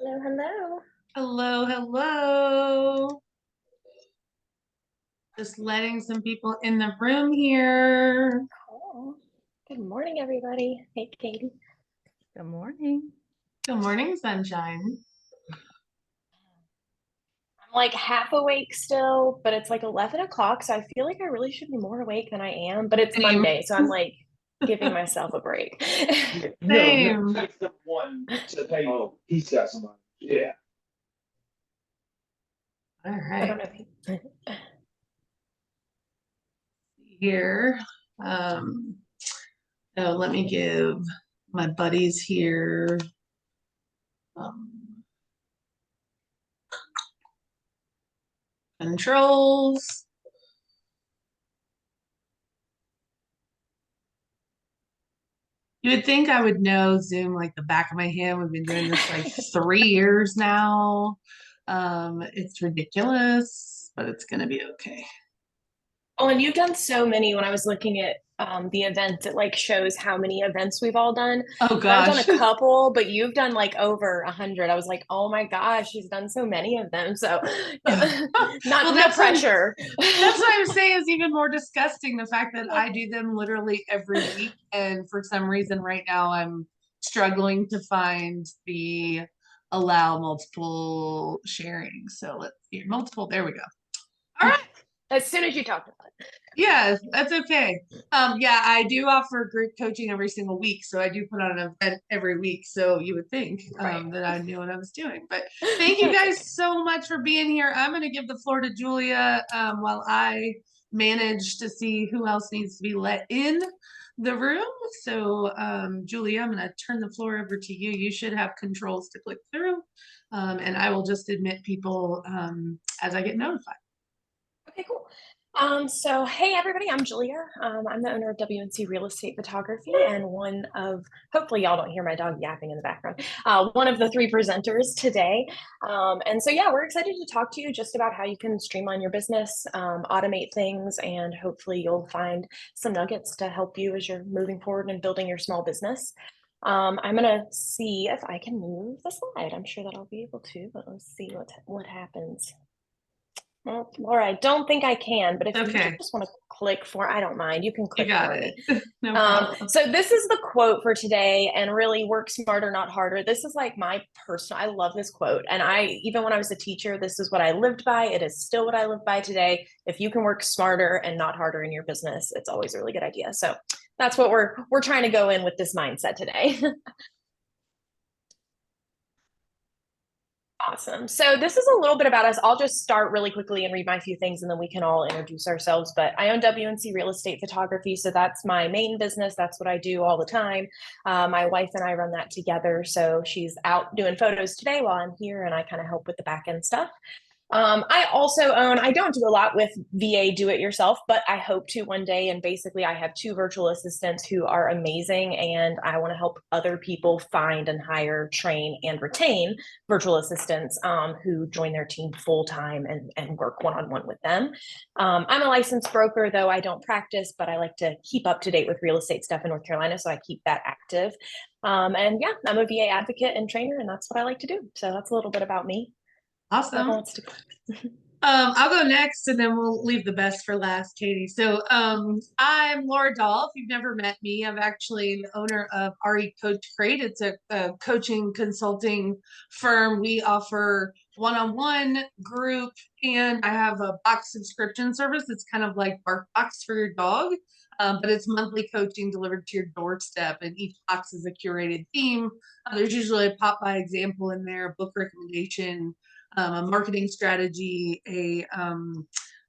Hello, hello. Hello, hello. Just letting some people in the room here. Cool. Good morning, everybody. Hey, Katie. Good morning. Good morning, sunshine. I'm like half awake still, but it's like 11 o'clock, so I feel like I really should be more awake than I am. But it's Same. Monday, so I'm like giving myself a break. Same. That's the one to pay. Oh, he's got somebody. Yeah. All I don't right. know if you... Here. Um, so let me give my buddies here controls. You would think I would know Zoom like the back of my hand. We've been doing this like 3 years now. It's ridiculous, but it's gonna be okay. Oh, and you've done so many. When I was looking at the events, it like shows how many events we've all done. Oh And I've done a gosh. couple, but you've done like over 100. I was like, oh my gosh, she's done so many of them. So Yeah. not Well, no that's pressure. what I'm saying is even more disgusting. The fact that I do them literally every week, and for some reason right now I'm struggling to find the allow multiple sharing. So let's see, multiple. There we go. All right. As soon as you talked about it. Yeah, that's okay. Yeah, I do offer group coaching every single week, so I do put on an event every week. So you would think Right. that I knew what I was doing. But thank you guys so much for being here. I'm going to give the floor to Julia while I manage to see who else needs to be let in the room. So Julia, I'm going to turn the floor over to you. You should have controls to click through, and I will just admit people as I get notified. Okay, cool. So hey everybody, I'm Julia. I'm the owner of WNC Real Estate Photography and one of, hopefully y'all don't hear my dog yapping in the background, one of the three presenters today. And so yeah, we're excited to talk to you just about how you can streamline your business, automate things, and hopefully you'll find some nuggets to help you as you're moving forward and building your small business. I'm gonna see if I can move the slide. I'm sure that I'll be able to, but let's see what happens. Well, Laura, I don't think I can, but if you just want to click for, I don't mind. You can click for me. No problem. So this is the quote for today, and really work smarter, not harder. This is like my personal, I love this quote. And even when I was a teacher, this is what I lived by. It is still what I live by today. If you can work smarter and not harder in your business, it's always a really good idea. So that's what we're trying to go in with this mindset today. Awesome. So this is a little bit about us. I'll just start really quickly and read my few things and then we can all introduce ourselves. But I own WNC Real Estate Photography. So that's my main business. That's what I do all the time. My wife and I run that together. So she's out doing photos today while I'm here and I kind of help with the back end stuff. I also own, I don't do a lot with VA do it yourself, but I hope to one day. And basically I have two virtual assistants who are amazing. And I want to help other people find and hire, train, and retain virtual assistants who join their team full time and work one-on-one with them. I'm a licensed broker, though I don't practice, but I like to keep up to date with real estate stuff in North Carolina. So I keep that active. And yeah, I'm a VA advocate and trainer, and that's what I like to do. So that's a little bit about me. Awesome. I'll go next and then we'll leave the best for last, Katie. So I'm Laura Dahl. If you've never met me, I'm actually the owner of RE Coach Crate. It's a coaching consulting firm. We offer one-on-one, group, and I have a box subscription service. It's kind of like BarkBox for your dog. But it's monthly coaching delivered to your doorstep, and each box is a curated theme. There's usually a pop-by example in there, book recommendation, a marketing strategy, a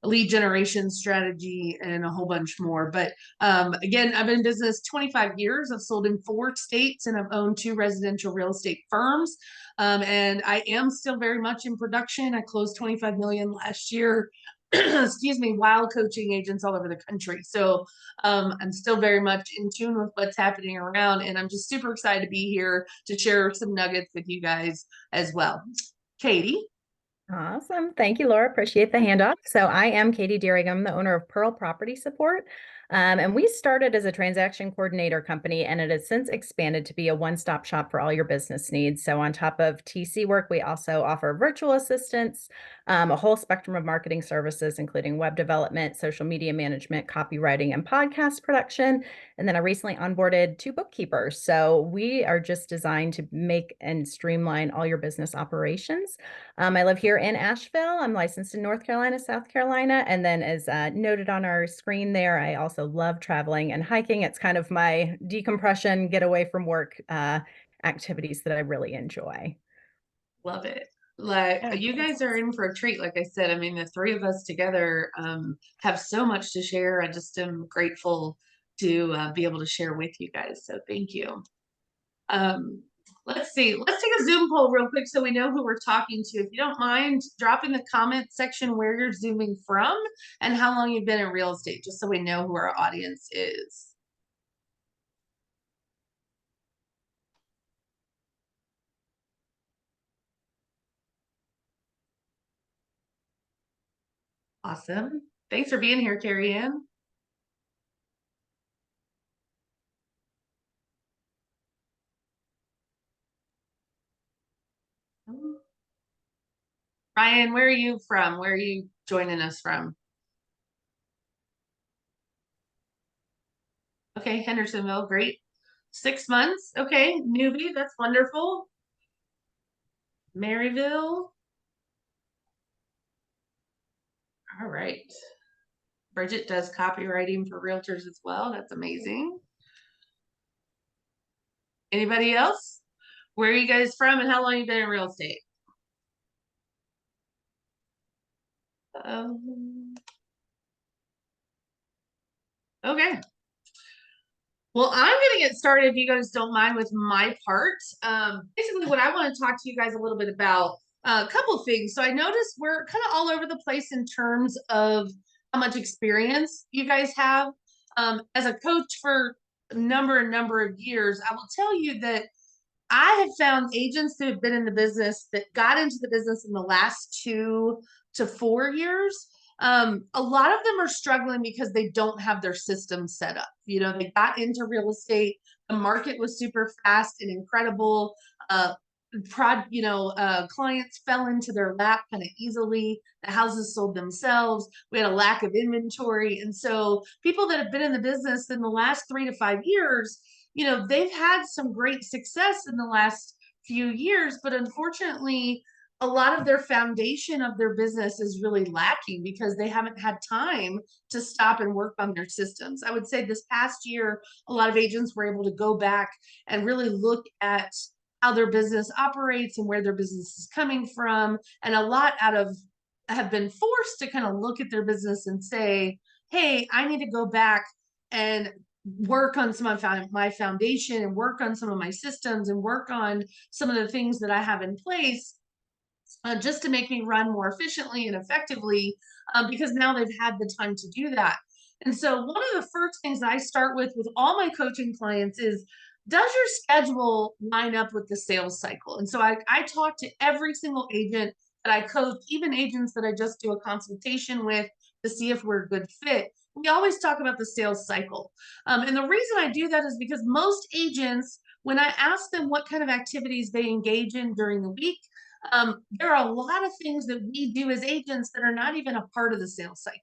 lead generation strategy, and a whole bunch more. But again, I've been in business 25 years. I've sold in 4 states and I've owned 2 residential real estate firms. And I am still very much in production. I closed 25 million last year. Excuse me, while coaching agents all over the country. So I'm still very much in tune with what's happening around, and I'm just super excited to be here to share some nuggets with you guys as well. Katie. Awesome. Thank you, Laura. Appreciate the handoff. So I am Katie Dirrig. I'm the owner of Pearl Property Support. And we started as a transaction coordinator company, and it has since expanded to be a one-stop shop for all your business needs. So on top of TC work, we also offer virtual assistants, a whole spectrum of marketing services, including web development, social media management, copywriting, and podcast production. And then I recently onboarded 2 bookkeepers. So we are just designed to make and streamline all your business operations. I live here in Asheville. I'm licensed in North Carolina, South Carolina. And then as noted on our screen there, I also love traveling and hiking. It's kind of my decompression, get away from work activities that I really enjoy. Love it. Like you guys are in for a treat. Like I said, I mean, the 3 of us together have so much to share. I just am grateful to be able to share with you guys. So thank you. Let's see. Let's take a Zoom poll real quick so we know who we're talking to. If you don't mind, drop in the comment section where you're Zooming from and how long you've been in real estate, just so we know who our audience is. Awesome. Thanks for being here, Carrie Ann. Ryan, where are you from? Where are you joining us from? Okay, Hendersonville, great. 6 months. Okay, newbie, that's wonderful. Maryville. All right. Bridget does copywriting for realtors as well. That's amazing. Anybody else? Where are you guys from and how long you been in real estate? Okay. Well, I'm going to get started if you guys don't mind with my part. Basically, what I want to talk to you guys a little bit about, a couple of things. So I noticed we're kind of all over the place in terms of how much experience you guys have. As a coach for a number of years, I will tell you that I have found agents that have been in the business that got into the business in the last 2 to 4 years. A lot of them are struggling because they don't have their system set up. You know, they got into real estate, the market was super fast and incredible. Clients fell into their lap kind of easily. The houses sold themselves. We had a lack of inventory. And so people that have been in the business in the last 3 to 5 years, you know, they've had some great success in the last few years, but unfortunately, a lot of their foundation of their business is really lacking because they haven't had time to stop and work on their systems. I would say this past year, a lot of agents were able to go back and really look at how their business operates and where their business is coming from. And a lot have been forced to kind of look at their business and say, hey, I need to go back and work on some of my foundation and work on some of my systems and work on some of the things that I have in place just to make me run more efficiently and effectively because now they've had the time to do that. And so one of the first things I start with all my coaching clients is, does your schedule line up with the sales cycle? And so I talk to every single agent that I coach, even agents that I just do a consultation with to see if we're a good fit. We always talk about the sales cycle. And the reason I do that is because most agents, when I ask them what kind of activities they engage in during the week, there are a lot of things that we do as agents that are not even a part of the sales cycle.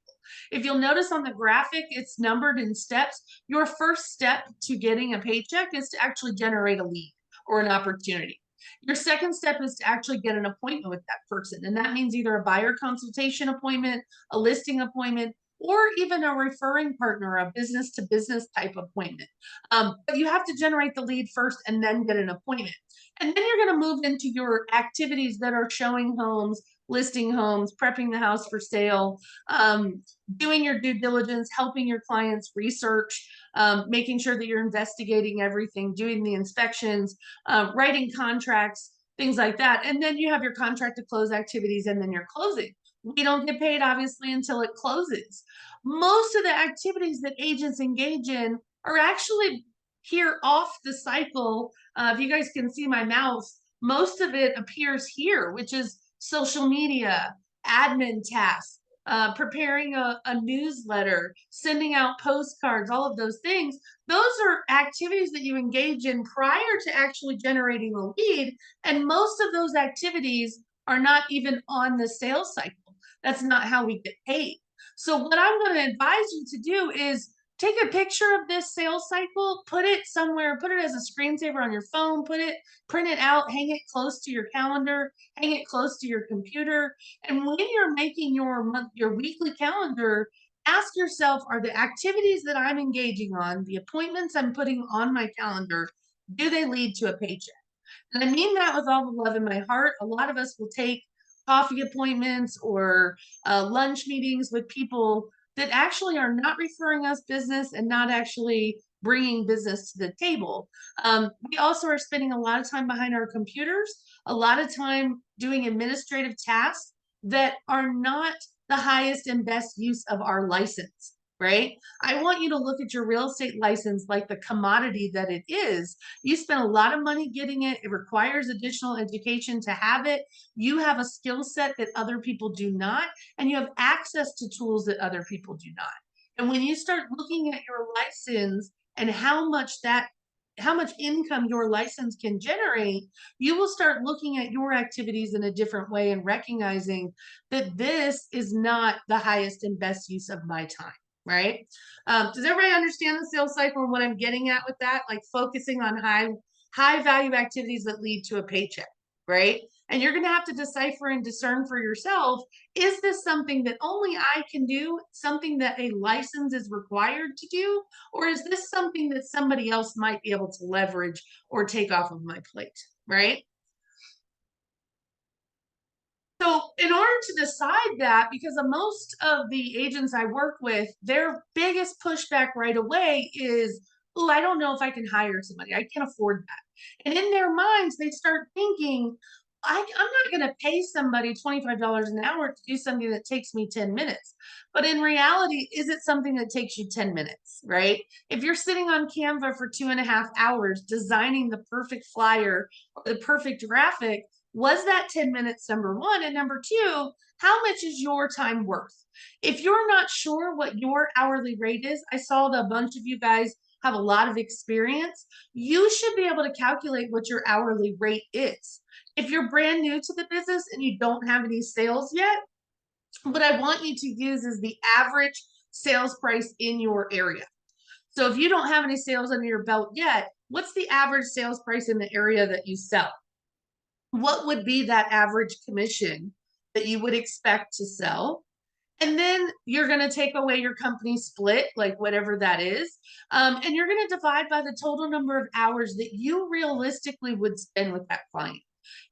If you'll notice on the graphic, it's numbered in steps. Your first step to getting a paycheck is to actually generate a lead or an opportunity. Your second step is to actually get an appointment with that person. And that means either a buyer consultation appointment, a listing appointment, or even a referring partner, a business to business type appointment. But you have to generate the lead first and then get an appointment. And then you're going to move into your activities that are showing homes, listing homes, prepping the house for sale, doing your due diligence, helping your clients research, making sure that you're investigating everything, doing the inspections, writing contracts, things like that. And then you have your contract to close activities and then your closing. We don't get paid, obviously, until it closes. Most of the activities that agents engage in are actually here off the cycle. If you guys can see my mouse, most of it appears here, which is social media, admin tasks, preparing a newsletter, sending out postcards, all of those things. Those are activities that you engage in prior to actually generating a lead. And most of those activities are not even on the sales cycle. That's not how we get paid. So what I'm going to advise you to do is take a picture of this sales cycle, put it somewhere, put it as a screensaver on your phone, print it out, hang it close to your calendar, hang it close to your computer. And when you're making your weekly calendar, ask yourself, are the activities that I'm engaging on, the appointments I'm putting on my calendar, do they lead to a paycheck? And I mean that with all the love in my heart. A lot of us will take coffee appointments or lunch meetings with people that actually are not referring us business and not actually bringing business to the table. We also are spending a lot of time behind our computers, a lot of time doing administrative tasks that are not the highest and best use of our license, right? I want you to look at your real estate license like the commodity that it is. You spend a lot of money getting it. It requires additional education to have it. You have a skill set that other people do not, and you have access to tools that other people do not. And when you start looking at your license and how much income your license can generate, you will start looking at your activities in a different way and recognizing that this is not the highest and best use of my time. Right? Does everybody understand the sales cycle and what I'm getting at with that? Like focusing on high value activities that lead to a paycheck, right? And you're going to have to decipher and discern for yourself, is this something that only I can do, something that a license is required to do, or is this something that somebody else might be able to leverage or take off of my plate, right? So in order to decide that, because most of the agents I work with, their biggest pushback right away is, oh, I don't know if I can hire somebody. I can't afford that. And in their minds, they start thinking, I'm not going to pay somebody $25 an hour to do something that takes me 10 minutes. But in reality, is it something that takes you 10 minutes, right? If you're sitting on Canva for 2.5 hours designing the perfect flyer or the perfect graphic, was that 10 minutes, number one? And number two, how much is your time worth? If you're not sure what your hourly rate is, I saw that a bunch of you guys have a lot of experience. You should be able to calculate what your hourly rate is. If you're brand new to the business and you don't have any sales yet, what I want you to use is the average sales price in your area. So if you don't have any sales under your belt yet, what's the average sales price in the area that you sell? What would be that average commission that you would expect to sell? And then you're going to take away your company split, like whatever that is. And you're going to divide by the total number of hours that you realistically would spend with that client.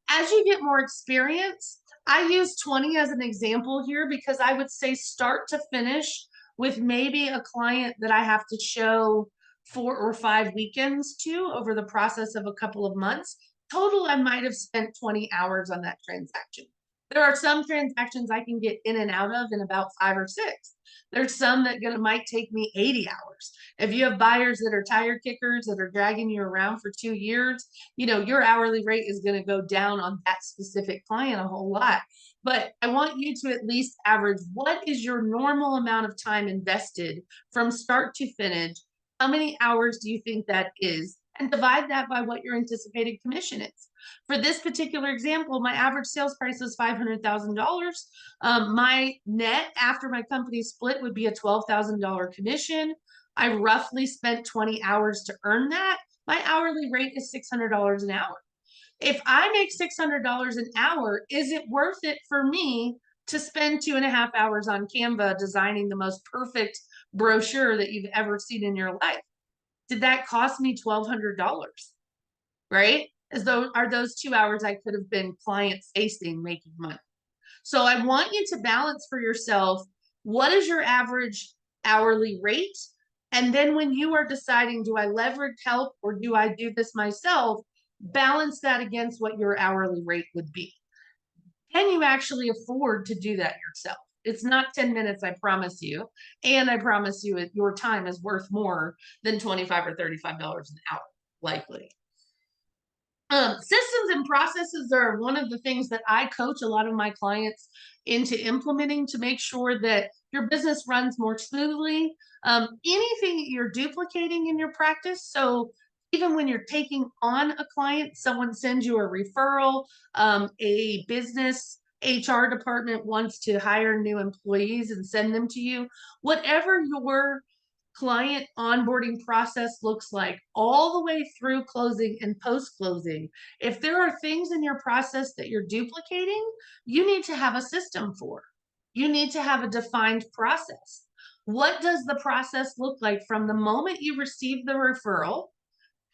As you get more experience, I use 20 as an example here because I would say start to finish with maybe a client that I have to show 4 or 5 weekends to over the process of a couple of months. Total, I might have spent 20 hours on that transaction. There are some transactions I can get in and out of in about 5 or 6. There's some that might take me 80 hours. If you have buyers that are tire kickers that are dragging you around for 2 years, your hourly rate is going to go down on that specific client a whole lot. But I want you to at least average, what is your normal amount of time invested from start to finish? How many hours do you think that is? And divide that by what your anticipated commission is. For this particular example, my average sales price was $500,000. My net after my company split would be a $12,000 commission. I roughly spent 20 hours to earn that. My hourly rate is $600 an hour. If I make $600 an hour, is it worth it for me to spend 2.5 hours on Canva designing the most perfect brochure that you've ever seen in your life? Did that cost me $1,200? Right? Are those 2 hours I could have been client facing making money? So I want you to balance for yourself, what is your average hourly rate? And then when you are deciding, do I leverage help or do I do this myself? Balance that against what your hourly rate would be. Can you actually afford to do that yourself? It's not 10 minutes, I promise you. And I promise you your time is worth more than $25 or $35 an hour, likely. Systems and processes are one of the things that I coach a lot of my clients into implementing to make sure that your business runs more smoothly. Anything that you're duplicating in your practice. So even when you're taking on a client, someone sends you a referral, a business HR department wants to hire new employees and send them to you, whatever your client onboarding process looks like all the way through closing and post closing. If there are things in your process that you're duplicating, you need to have a system for. You need to have a defined process. What does the process look like from the moment you receive the referral?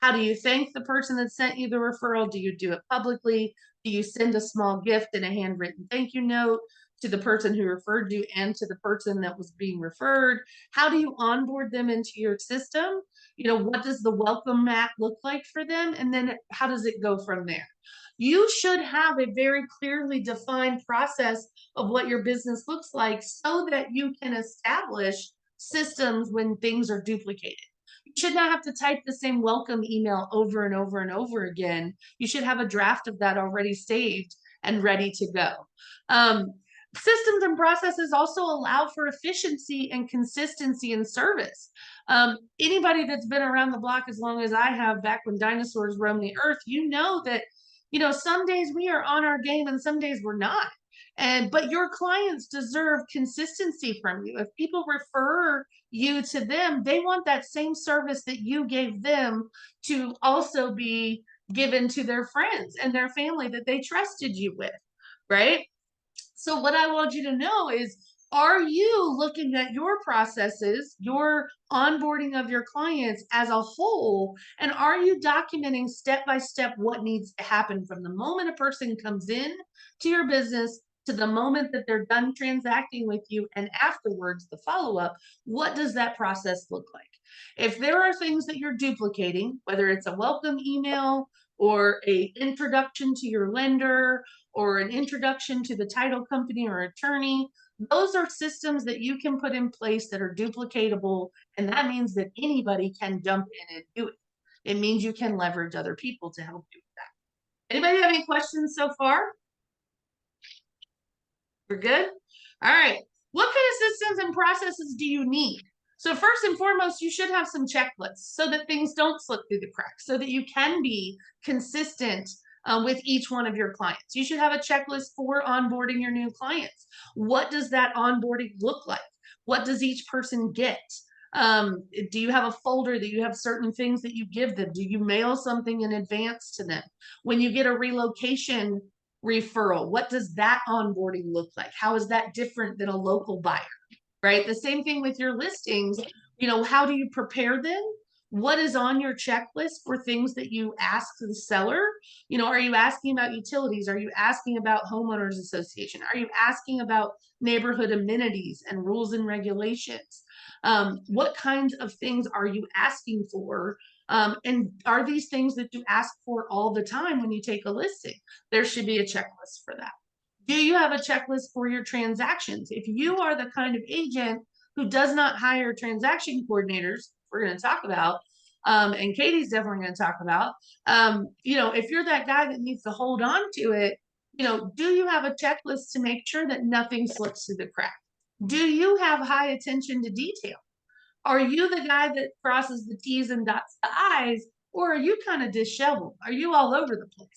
How do you thank the person that sent you the referral? Do you do it publicly? Do you send a small gift and a handwritten thank you note to the person who referred you and to the person that was being referred? How do you onboard them into your system? You know, what does the welcome mat look like for them? And then how does it go from there? You should have a very clearly defined process of what your business looks like so that you can establish systems when things are duplicated. You should not have to type the same welcome email over and over and over again. You should have a draft of that already saved and ready to go. Systems and processes also allow for efficiency and consistency in service. Anybody that's been around the block as long as I have, back when dinosaurs roamed the earth, you know that, you know, some days we are on our game and some days we're not. But your clients deserve consistency from you. If people refer you to them, they want that same service that you gave them to also be given to their friends and their family that they trusted you with, right? So what I want you to know is, are you looking at your processes, your onboarding of your clients as a whole, and are you documenting step by step what needs to happen from the moment a person comes in to your business to the moment that they're done transacting with you, and afterwards the follow-up? What does that process look like? If there are things that you're duplicating, whether it's a welcome email or a introduction to your lender or an introduction to the title company or attorney, those are systems that you can put in place that are duplicatable, and that means that anybody can jump in and do it. It means you can leverage other people to help you with that. Anybody have any questions so far? We're good? All right. What kind of systems and processes do you need? So first and foremost, you should have some checklists so that things don't slip through the cracks, so that you can be consistent with each one of your clients. You should have a checklist for onboarding your new clients. What does that onboarding look like? What does each person get? Do you have a folder that you have certain things that you give them? Do you mail something in advance to them? When you get a relocation referral, what does that onboarding look like? How is that different than a local buyer, right? The same thing with your listings. You know, how do you prepare them? What is on your checklist for things that you ask the seller? You know, are you asking about utilities? Are you asking about homeowners association? Are you asking about neighborhood amenities and rules and regulations? What kinds of things are you asking for? And are these things that you ask for all the time when you take a listing? There should be a checklist for that. Do you have a checklist for your transactions? If you are the kind of agent who does not hire transaction coordinators, we're going to talk about, and Katie's definitely going to talk about, you know, if you're that guy that needs to hold on to it, you know, do you have a checklist to make sure that nothing slips through the crack? Do you have high attention to detail? Are you the guy that crosses the T's and dots the I's, or are you kind of disheveled? Are you all over the place?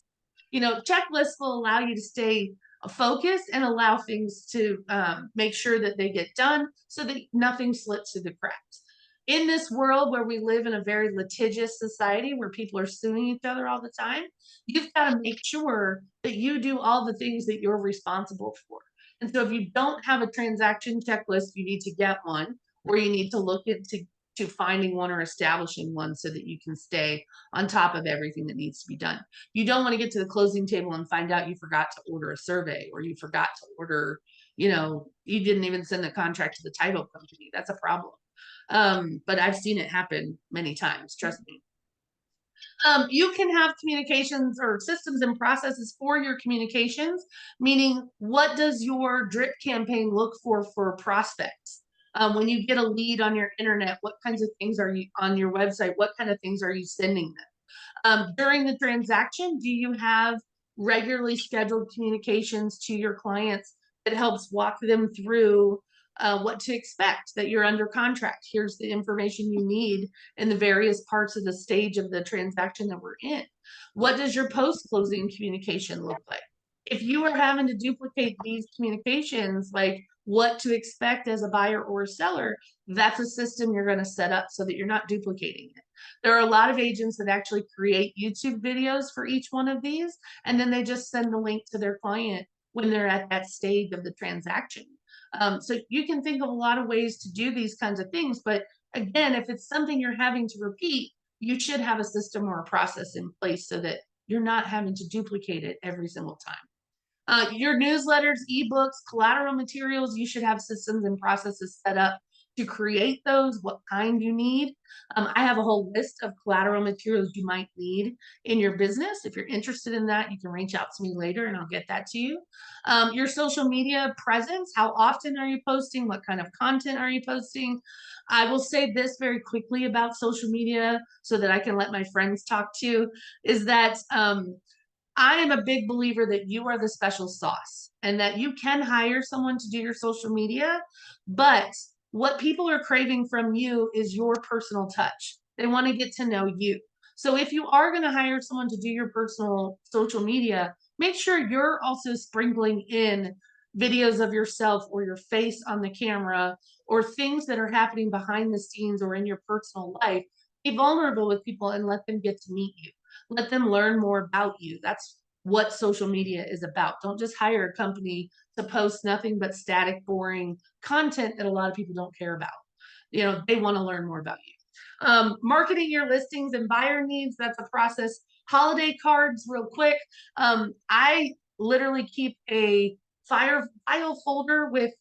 You know, checklists will allow you to stay focused and allow things to make sure that they get done so that nothing slips through the cracks. In this world where we live in a very litigious society where people are suing each other all the time, you've got to make sure that you do all the things that you're responsible for. And so if you don't have a transaction checklist, you need to get one, or you need to look into finding one or establishing one so that you can stay on top of everything that needs to be done. You don't want to get to the closing table and find out you forgot to order a survey, or you forgot to order, you know, you didn't even send the contract to the title company. That's a problem. But I've seen it happen many times, trust me. You can have communications or systems and processes for your communications, meaning what does your drip campaign look for prospects? When you get a lead on your internet, what kinds of things are you on your website? What kind of things are you sending them? During the transaction, do you have regularly scheduled communications to your clients that helps walk them through what to expect, that you're under contract? Here's the information you need in the various parts of the stage of the transaction that we're in. What does your post-closing communication look like? If you are having to duplicate these communications, like what to expect as a buyer or a seller, that's a system you're going to set up so that you're not duplicating it. There are a lot of agents that actually create YouTube videos for each one of these, and then they just send the link to their client when they're at that stage of the transaction. So you can think of a lot of ways to do these kinds of things, but again, if it's something you're having to repeat, you should have a system or a process in place so that you're not having to duplicate it every single time. Your newsletters, ebooks, collateral materials, you should have systems and processes set up to create those, what kind you need. I have a whole list of collateral materials you might need in your business. If you're interested in that, you can reach out to me later and I'll get that to you. Your social media presence, how often are you posting? What kind of content are you posting? I will say this very quickly about social media so that I can let my friends talk to, is that I am a big believer that you are the special sauce and that you can hire someone to do your social media, but what people are craving from you is your personal touch. They want to get to know you. So if you are going to hire someone to do your personal social media, make sure you're also sprinkling in videos of yourself or your face on the camera or things that are happening behind the scenes or in your personal life. Be vulnerable with people and let them get to meet you. Let them learn more about you. That's what social media is about. Don't just hire a company to post nothing but static, boring content that a lot of people don't care about. You know, they want to learn more about you. Marketing your listings and buyer needs, that's a process. Holiday cards, real quick. I literally keep a file folder with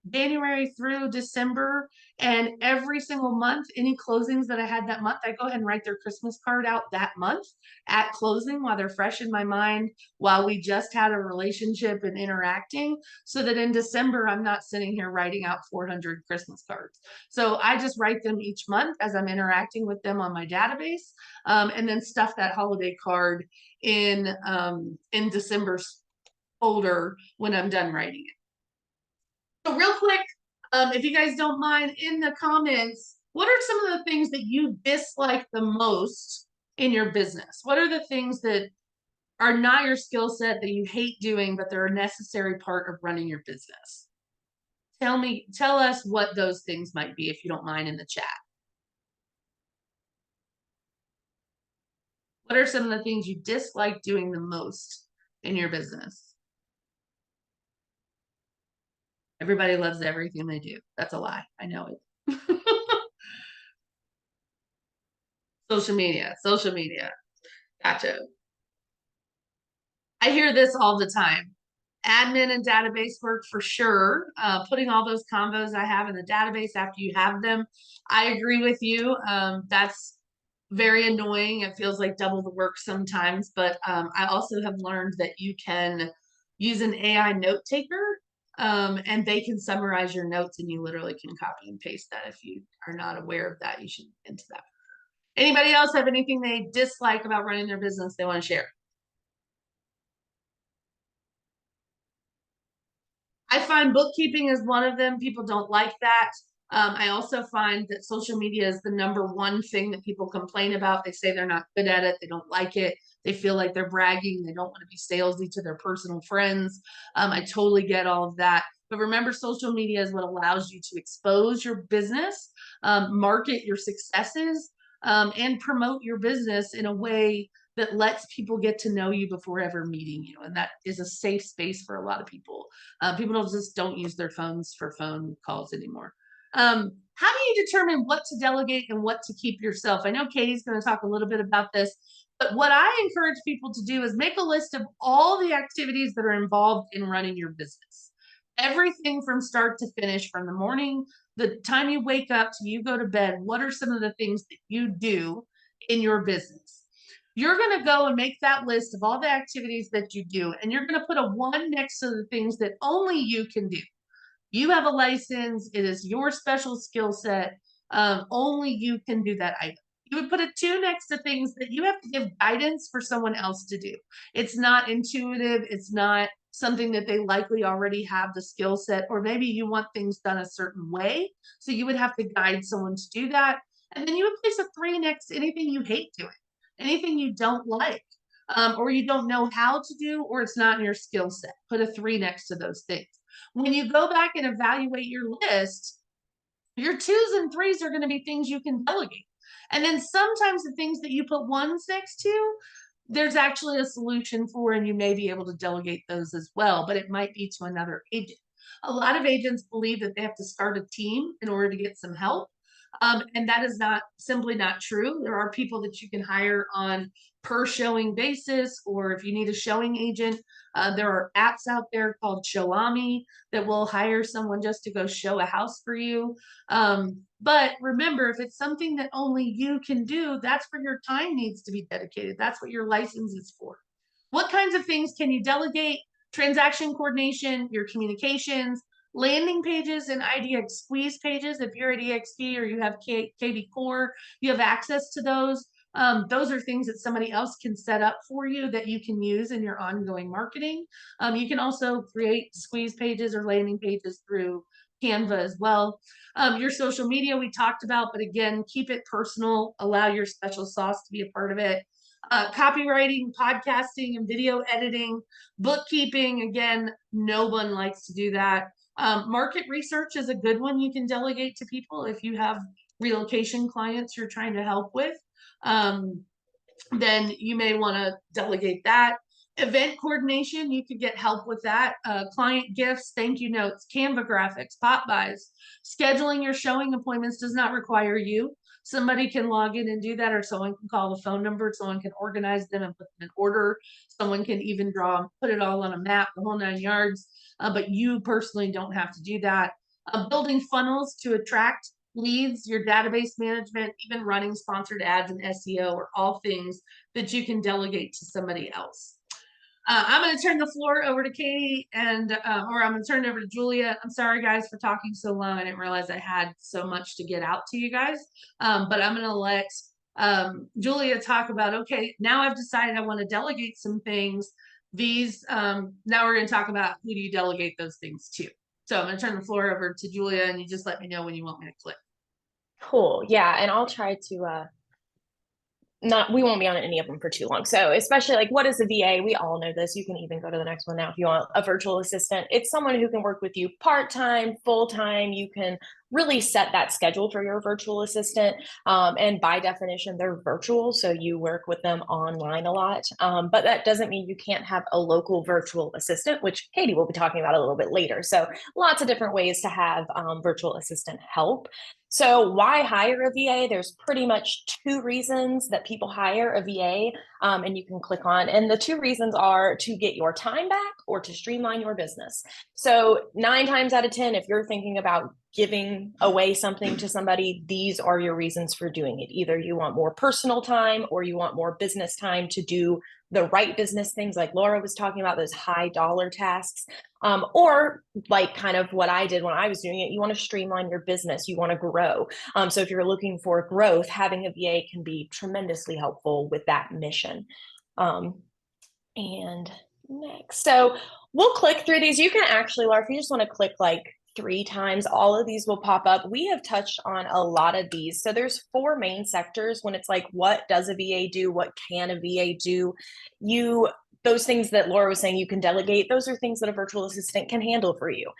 January through December, and every single month, any closings that I had that month, I go ahead and write their Christmas card out that month at closing while they're fresh in my mind, while we just had a relationship and interacting, so that in December, I'm not sitting here writing out 400 Christmas cards. So I just write them each month as I'm interacting with them on my database, and then stuff that holiday card in December's folder when I'm done writing it. So real quick, if you guys don't mind, in the comments, what are some of the things that you dislike the most in your business? What are the things that are not your skill set that you hate doing, but they're a necessary part of running your business? Tell us what those things might be, if you don't mind, in the chat. What are some of the things you dislike doing the most in your business? Everybody loves everything they do. That's a lie. I know it. Social media. Gotcha. I hear this all the time. Admin and database work for sure. Putting all those combos I have in the database after you have them. I agree with you. That's very annoying. It feels like double the work sometimes, but I also have learned that you can use an AI note taker, and they can summarize your notes, and you literally can copy and paste that. If you are not aware of that, you should get into that. Anybody else have anything they dislike about running their business they want to share? I find bookkeeping is one of them. People don't like that. I also find that social media is the #1 thing that people complain about. They say they're not good at it. They don't like it. They feel like they're bragging. They don't want to be salesy to their personal friends. I totally get all of that. But remember, social media is what allows you to expose your business, market your successes, and promote your business in a way that lets people get to know you before ever meeting you. And that is a safe space for a lot of people. People don't use their phones for phone calls anymore. How do you determine what to delegate and what to keep yourself? I know Katie's going to talk a little bit about this, but what I encourage people to do is make a list of all the activities that are involved in running your business. Everything from start to finish, from the morning, the time you wake up to you go to bed. What are some of the things that you do in your business? You're going to go and make that list of all the activities that you do, and you're going to put a 1 next to the things that only you can do. You have a license. It is your special skill set. Only you can do that item. You would put a 2 next to things that you have to give guidance for someone else to do. It's not intuitive. It's not something that they likely already have the skill set, or maybe you want things done a certain way. So you would have to guide someone to do that. And then you would place a 3 next to anything you hate doing, anything you don't like, or you don't know how to do, or it's not in your skill set. Put a 3 next to those things. When you go back and evaluate your list, your 2s and 3s are going to be things you can delegate. And then sometimes the things that you put 1s next to, there's actually a solution for, and you may be able to delegate those as well, but it might be to another agent. A lot of agents believe that they have to start a team in order to get some help. And that is simply not true. There are people that you can hire on per showing basis, or if you need a showing agent, there are apps out there called Showami that will hire someone just to go show a house for you. But remember, if it's something that only you can do, that's where your time needs to be dedicated. That's what your license is for. What kinds of things can you delegate? Transaction coordination, your communications, landing pages and IDX squeeze pages. If you're at EXP or you have KV Core, you have access to those. Those are things that somebody else can set up for you that you can use in your ongoing marketing. You can also create squeeze pages or landing pages through Canva as well. Your social media we talked about, but again, keep it personal. Allow your special sauce to be a part of it. Copywriting, podcasting, and video editing, bookkeeping. Again, no one likes to do that. Market research is a good one you can delegate to people if you have relocation clients you're trying to help with. Then you may want to delegate that. Event coordination, you could get help with that. Client gifts, thank you notes, Canva graphics, pop buys. Scheduling your showing appointments does not require you. Somebody can log in and do that, or someone can call the phone number, someone can organize them and put them in order. Someone can even put it all on a map, the whole 9 yards, but you personally don't have to do that. Building funnels to attract leads, your database management, even running sponsored ads and SEO are all things that you can delegate to somebody else. I'm going to turn the floor over to Katie or I'm going to turn it over to Julia. I'm sorry, guys, for talking so long. I didn't realize I had so much to get out to you guys. But I'm going to let Julia talk about, okay, now I've decided I want to delegate some things. Now we're going to talk about who do you delegate those things to. So I'm going to turn the floor over to Julia, and you just let me know when you want me to click. Cool. Yeah. And I'll try to, we won't be on any of them for too long. So especially like, what is a VA? We all know this. You can even go to the next one now if you want. A virtual assistant. It's someone who can work with you part-time, full-time. You can really set that schedule for your virtual assistant. And by definition, they're virtual. So you work with them online a lot. But that doesn't mean you can't have a local virtual assistant, which Katie will be talking about a little bit later. So lots of different ways to have virtual assistant help. So why hire a VA? There's pretty much 2 reasons that people hire a VA, and you can click on. And the 2 reasons are to get your time back or to streamline your business. So 9 times out of 10, if you're thinking about giving away something to somebody, these are your reasons for doing it. Either you want more personal time or you want more business time to do the right business things like Laura was talking about, those high dollar tasks, or like kind of what I did when I was doing it, you want to streamline your business, you want to grow. So if you're looking for growth, having a VA can be tremendously helpful with that mission. And next, so we'll click through these. You can actually, Laura, if you just want to click like 3 times, all of these will pop up. We have touched on a lot of these. So there's 4 main sectors when it's like, what does a VA do? What can a VA do? Those things that Laura was saying you can delegate, those are things that a virtual assistant can handle for you.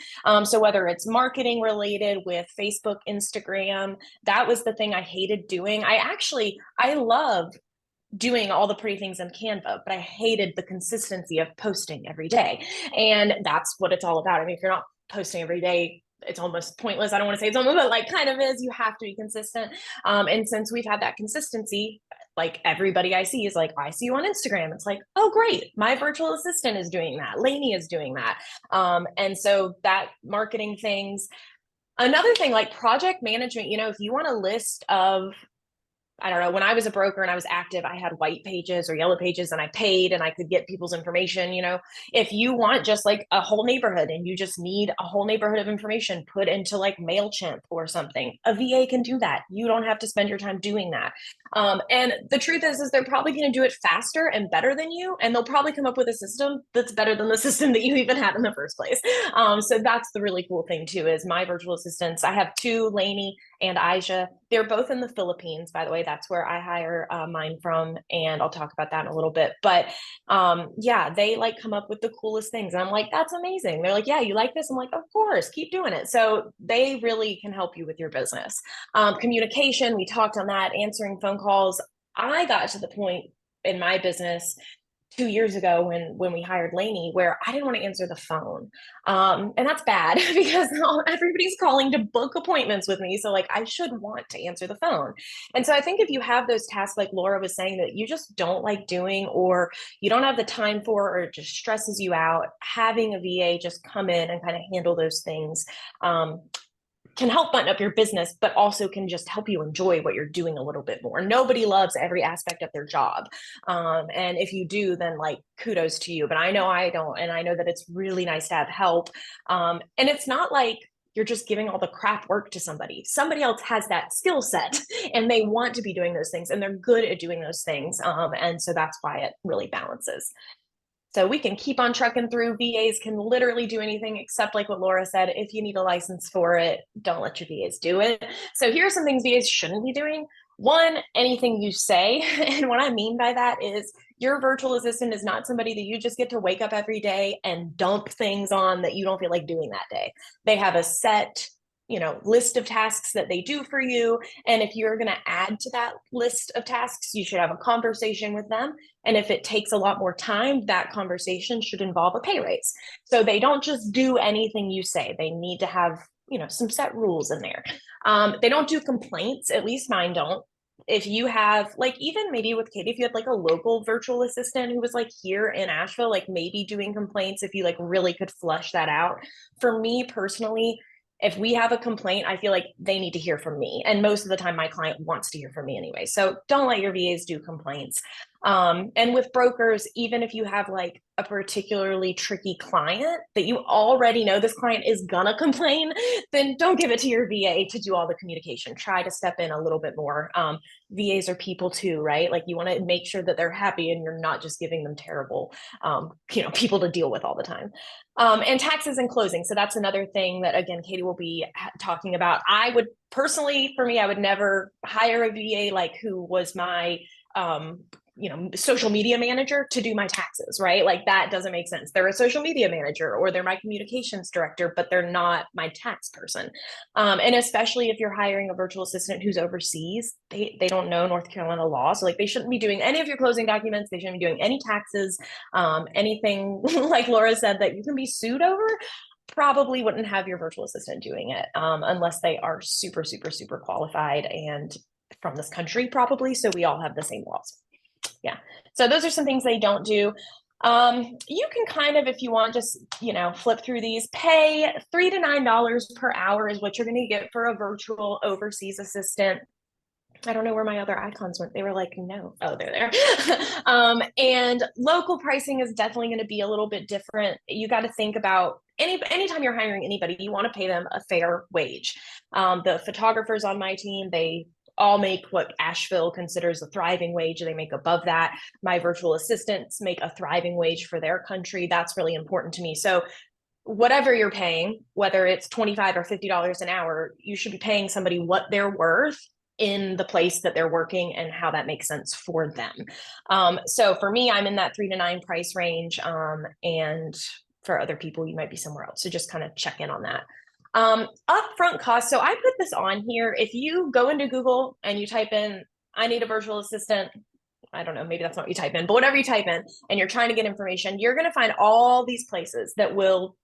So whether it's marketing related with Facebook, Instagram, that was the thing I hated doing. I love doing all the pretty things in Canva, but I hated the consistency of posting every day. And that's what it's all about. I mean, if you're not posting every day, it's almost pointless. I don't want to say it's almost, but like kind of is, you have to be consistent. And since we've had that consistency, like everybody I see is like, I see you on Instagram. It's like, oh, great. My virtual assistant is doing that. Lainey is doing that. And so that marketing things, another thing like project management, if you want a list of I don't know, when I was a broker and I was active, I had white pages or yellow pages and I paid and I could get people's information. If you want just like a whole neighborhood and you just need a whole neighborhood of information put into like MailChimp or something, a VA can do that. You don't have to spend your time doing that. And the truth is they're probably going to do it faster and better than you. And they'll probably come up with a system that's better than the system that you even had in the first place. So that's the really cool thing too, is my virtual assistants. I have two, Lainey and Aisha. They're both in the Philippines, by the way. That's where I hire mine from, and I'll talk about that in a little bit. But yeah, they like come up with the coolest things. And I'm like, that's amazing. They're like, yeah, you like this? I'm like, of course, keep doing it. So they really can help you with your business. Communication, we talked on that, answering phone calls. I got to the point in my business 2 years ago when we hired Lainey, where I didn't want to answer the phone. And that's bad because everybody's calling to book appointments with me. So like I should want to answer the phone. And so I think if you have those tasks, like Laura was saying, that you just don't like doing, or you don't have the time for, or it just stresses you out, having a VA just come in and kind of handle those things can help button up your business, but also can just help you enjoy what you're doing a little bit more. Nobody loves every aspect of their job. And if you do, then like kudos to you. But I know I don't. And I know that it's really nice to have help. And it's not like you're just giving all the crap work to somebody. Somebody else has that skill set and they want to be doing those things and they're good at doing those things. And so that's why it really balances. So we can keep on trucking through. VAs can literally do anything except, like what Laura said, if you need a license for it, don't let your VAs do it. So here are some things VAs shouldn't be doing. One, anything you say. And what I mean by that is your virtual assistant is not somebody that you just get to wake up every day and dump things on that you don't feel like doing that day. They have a set list of tasks that they do for you. And if you're going to add to that list of tasks, you should have a conversation with them. And if it takes a lot more time, that conversation should involve a pay raise. So they don't just do anything you say. They need to have, some set rules in there. They don't do complaints, at least mine don't. If you have, like, even maybe with Katie, if you had like a local virtual assistant who was like here in Asheville, like maybe doing complaints, if you like really could flush that out. For me personally, if we have a complaint, I feel like they need to hear from me. And most of the time my client wants to hear from me anyway. So don't let your VAs do complaints. And with brokers, even if you have like a particularly tricky client that you already know this client is gonna complain, then don't give it to your VA to do all the communication. Try to step in a little bit more. VAs are people too, right? Like you want to make sure that they're happy and you're not just giving them terrible, people to deal with all the time. And taxes and closing. So that's another thing that, again, Katie will be talking about. I would personally, for me, I would never hire a VA like who was my social media manager to do my taxes, right? Like that doesn't make sense. They're a social media manager or they're my communications director, but they're not my tax person. And especially if you're hiring a virtual assistant who's overseas, they don't know North Carolina law. So like they shouldn't be doing any of your closing documents. They shouldn't be doing any taxes, anything like Laura said that you can be sued over. Probably wouldn't have your virtual assistant doing it unless they are super, super, super qualified and from this country, probably. So we all have the same laws. Yeah. So those are some things they don't do. You can kind of, if you want, just, flip through these. Pay $3 to $9 per hour is what you're going to get for a virtual overseas assistant. I don't know where my other icons went. They were like, no. Oh, they're there. And local pricing is definitely going to be a little bit different. You got to think about anytime you're hiring anybody, you want to pay them a fair wage. The photographers on my team, they all make what Asheville considers a thriving wage. They make above that. My virtual assistants make a thriving wage for their country. That's really important to me. So whatever you're paying, whether it's $25 or $50 an hour, you should be paying somebody what they're worth in the place that they're working and how that makes sense for them. So for me, I'm in that 3 to 9 price range. And for other people, you might be somewhere else. So just kind of check in on that. Upfront costs. So I put this on here. If you go into Google and you type in, I need a virtual assistant, I don't know, maybe that's not what you type in, but whatever you type in and you're trying to get information, you're going to find all these places that will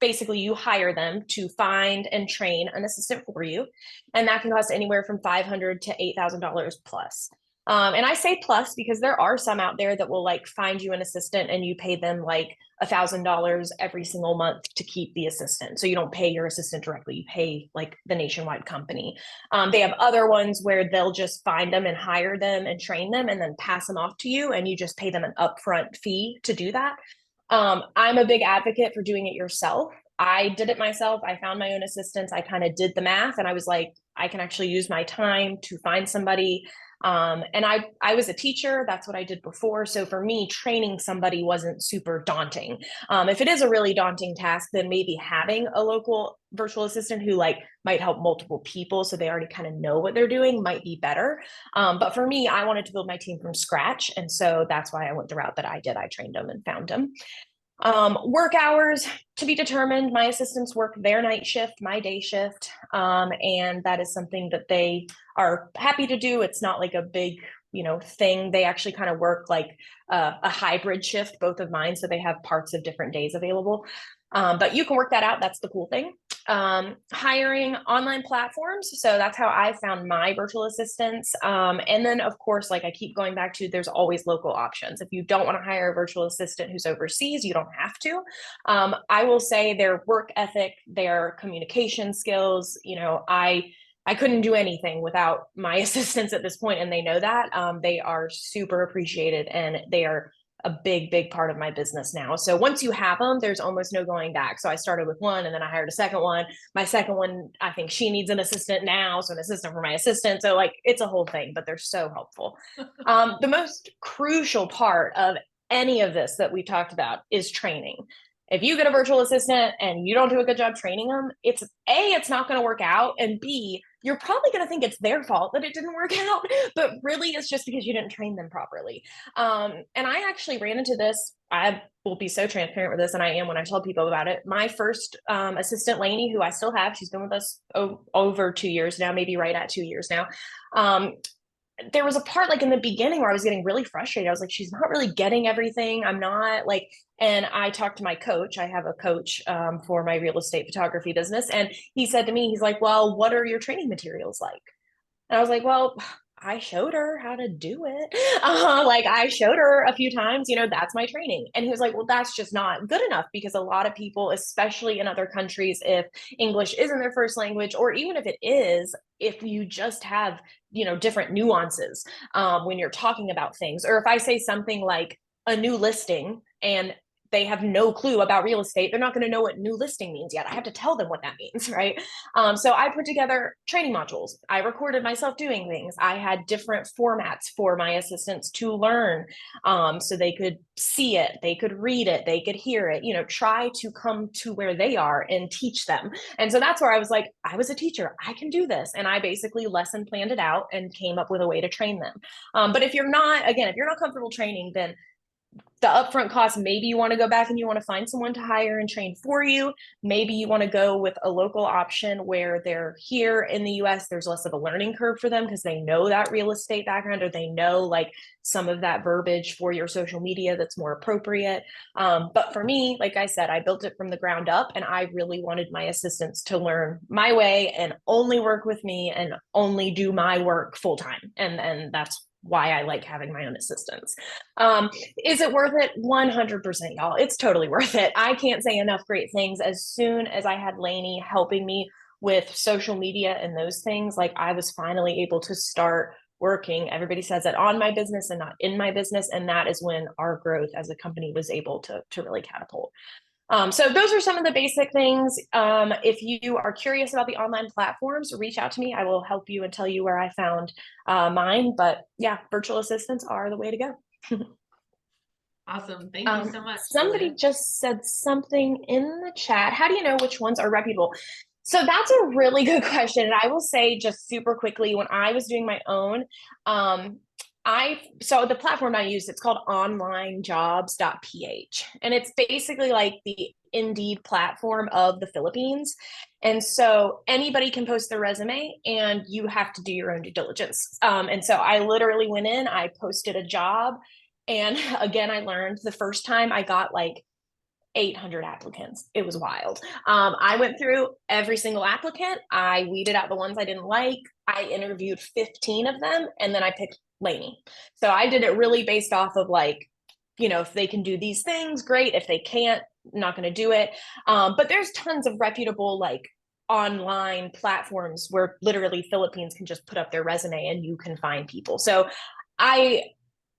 basically, you hire them to find and train an assistant for you. And that can cost anywhere from $500 to $8,000 plus. And I say plus because there are some out there that will like find you an assistant and you pay them like $1,000 every single month to keep the assistant. So you don't pay your assistant directly, you pay like the nationwide company. They have other ones where they'll just find them and hire them and train them and then pass them off to you, and you just pay them an upfront fee to do that. I'm a big advocate for doing it yourself. I did it myself. I found my own assistants. I kind of did the math and I was like, I can actually use my time to find somebody. And I was a teacher. That's what I did before. So for me, training somebody wasn't super daunting. If it is a really daunting task, then maybe having a local virtual assistant who like might help multiple people so they already kind of know what they're doing might be better. But for me, I wanted to build my team from scratch. And so that's why I went the route that I did. I trained them and found them. Work hours to be determined. My assistants work their night shift, my day shift. And that is something that they are happy to do. It's not like a big, thing. They actually kind of work like a hybrid shift, both of mine. So they have parts of different days available. But you can work that out. That's the cool thing. Hiring online platforms. So that's how I found my virtual assistants. And then of course, like I keep going back to, there's always local options. If you don't want to hire a virtual assistant who's overseas, you don't have to. I will say their work ethic, their communication skills, I couldn't do anything without my assistants at this point, and they know that. They are super appreciated and they are a big part of my business now. So once you have them, there's almost no going back. So I started with one and then I hired a second one. My second one, I think she needs an assistant now. So an assistant for my assistant. So like it's a whole thing, but they're so helpful. The most crucial part of any of this that we talked about is training. If you get a virtual assistant and you don't do a good job training them, it's not going to work out. And B, you're probably going to think it's their fault that it didn't work out, but really it's just because you didn't train them properly. And I actually ran into this. I will be so transparent with this, and I am when I tell people about it. My first assistant, Lainey, who I still have, she's been with us over 2 years now, maybe right at 2 years now. There was a part like in the beginning where I was getting really frustrated. I was like, she's not really getting everything. I'm not like, and I talked to my coach. I have a coach for my real estate photography business. And he said to me, he's like, well, what are your training materials like? And I was like, well, I showed her how to do it. Like I showed her a few times, that's my training. And he was like, well, that's just not good enough, because a lot of people, especially in other countries, if English isn't their first language, or even if it is, if you just have, different nuances when you're talking about things, or if I say something like a new listing and they have no clue about real estate, they're not going to know what new listing means yet. I have to tell them what that means, right? So I put together training modules. I recorded myself doing things. I had different formats for my assistants to learn, so they could see it, they could read it, they could hear it, try to come to where they are and teach them. And so that's where I was like, I was a teacher, I can do this. And I basically lesson planned it out and came up with a way to train them. But if you're not comfortable training, then the upfront cost, maybe you want to go back and you want to find someone to hire and train for you. Maybe you want to go with a local option where they're here in the US. There's less of a learning curve for them because they know that real estate background, or they know like some of that verbiage for your social media that's more appropriate. But for me, like I said, I built it from the ground up, and I really wanted my assistants to learn my way and only work with me and only do my work full time. And that's why I like having my own assistants. Is it worth it? 100%, y'all. It's totally worth it. I can't say enough great things. As soon as I had Lainey helping me with social media and those things, like I was finally able to start working. Everybody says that on my business and not in my business. And that is when our growth as a company was able to really catapult. So those are some of the basic things. If you are curious about the online platforms, reach out to me. I will help you and tell you where I found mine. But yeah, virtual assistants are the way to go. Awesome. Thank you so much. Somebody just said something in the chat. How do you know which ones are reputable? So that's a really good question. And I will say just super quickly, when I was doing my own, so the platform I use, it's called onlinejobs.ph. And it's basically like the Indeed platform of the Philippines. And so anybody can post their resume and you have to do your own due diligence. And so I literally went in, I posted a job. And again, I learned the first time I got like 800 applicants. It was wild. I went through every single applicant. I weeded out the ones I didn't like. I interviewed 15 of them, and then I picked laney. So I did it really based off of like, if they can do these things, great. If they can't, not going to do it. But there's tons of reputable like online platforms where literally Philippines can just put up their resume and you can find people. So I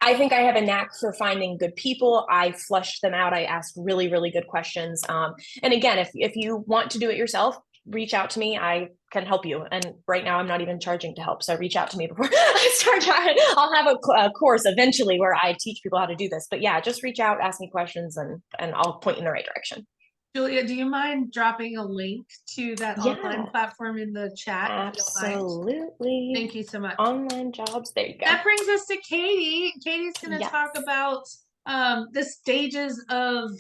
I think I have a knack for finding good people. I flushed them out. I asked really, really good questions. And again, if you want to do it yourself, reach out to me. I can help you. And right now, I'm not even charging to help. So reach out to me before I start trying. I'll have a course eventually where I teach people how to do this. But yeah, just reach out, ask me questions, and I'll point you in the right direction. Julia, do you mind dropping a link to that Yeah, online platform in the chat? absolutely. Thank you so much. Online jobs. There you go. That brings us to Katie. Katie's going to talk about the stages of